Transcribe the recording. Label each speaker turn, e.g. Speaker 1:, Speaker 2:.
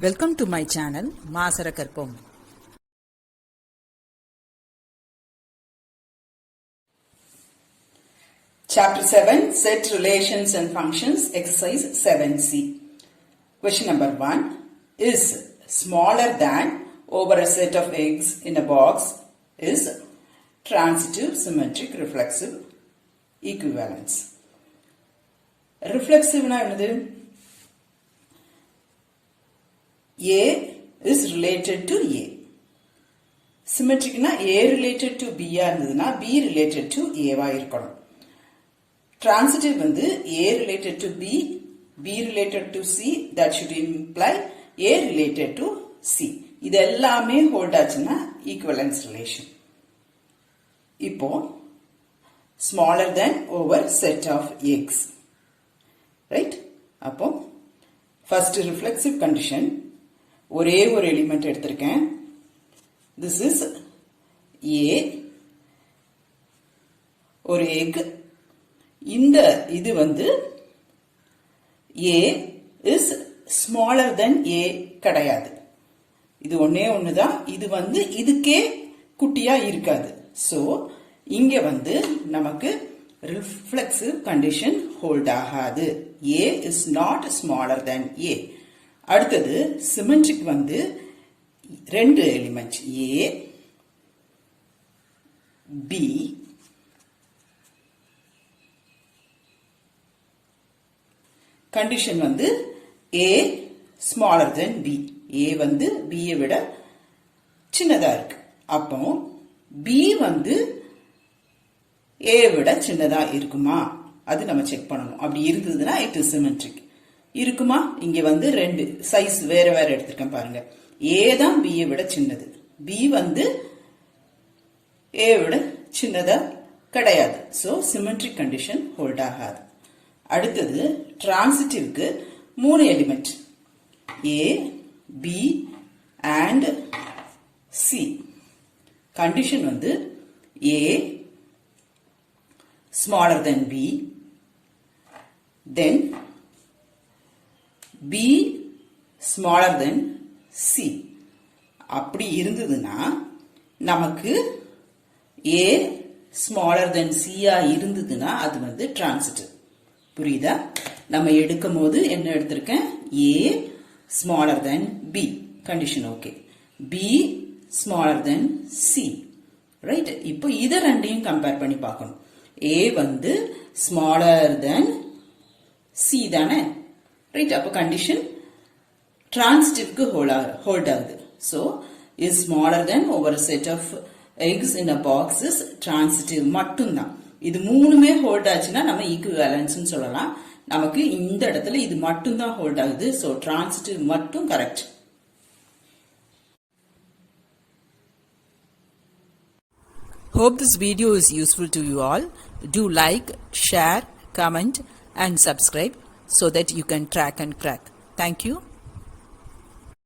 Speaker 1: Welcome to my channel Maasarakarpom.
Speaker 2: Chapter 7 Set Relations and Functions Exercise 7C. Question number 1 is smaller than over a set of eggs in a box is transitive, symmetric, reflexive, equivalence. Reflexive na enadhu? A is related to A. Symmetric na A related to B irundhuna B related to A va irukanum. Transitive வந்து A related to B, B related to C, that should imply A related to C. இது எல்லாமே hold ஆச்சுன்னா equivalence relation. இப்போ smaller than over set of x. Right? அப்போ first reflexive condition ஒரே ஒரு element எடுத்திருக்கேன். This is A, ஒரு egg. இந்த இது வந்து A is smaller than A கிடையாது. இது ஒன்னே ஒண்ணுதான். இது வந்து இதுக்கே குட்டியா இருக்காது. So இங்க வந்து நமக்கு reflexive condition hold ஆகாது. A is not smaller than A. அடுத்தது symmetric வந்து ரெண்டு எலிமெண்ட் A, B, condition வந்து A smaller than B. A வந்து B விட சின்னதா இருக்கு. அப்போ B வந்து A விட சின்னதா இருக்குமா? அது நம்ம செக் பண்ணணும். அப்படி இருந்ததுன்னா it is symmetric. இருக்குமா? இங்க வந்து ரெண்டு சைஸ் வேற வேற எடுத்திருக்கேன் பாருங்க. A தான் B விட சின்னது. B வந்து A விட சின்னதா கிடையாது. So symmetric condition hold ஆகாது. அடுத்தது டிரான்சிட்டிவ்க்கு மூணு element A, B and C. Condition வந்து A smaller than B, then B smaller than C. அப்படி இருந்ததுன்னா நமக்கு A smaller than C இருந்ததுன்னா அது வந்து டிரான்சிட்டிவ். புரியுதா? நம்ம எடுக்கும் போது என்ன எடுத்திருக்கேன்? A smaller than B. Condition okay. B smaller than C. Right? இப்போ இத ரெண்டையும் கம்பேர் பண்ணி பார்க்கணும். A வந்து smaller than C தானே? Right? அப்போ கண்டிஷன் transitive-க்கு hold ஆகுது. So, is smaller than over a set of eggs in a box is transitive மட்டும்தான். இது மூணுமே ஹோல்ட் ஆச்சுன்னா நம்ம ஈக்குவேலன்ஸ் சொல்லலாம். நமக்கு இந்த இடத்துல இது மட்டும் தான் ஹோல்ட் ஆகுது. சோ டிரான்சிட்டிவ் மட்டும் correct.
Speaker 1: Hope this video is useful to you all. Do like, share, comment and subscribe so that you can track and crack. Thank you.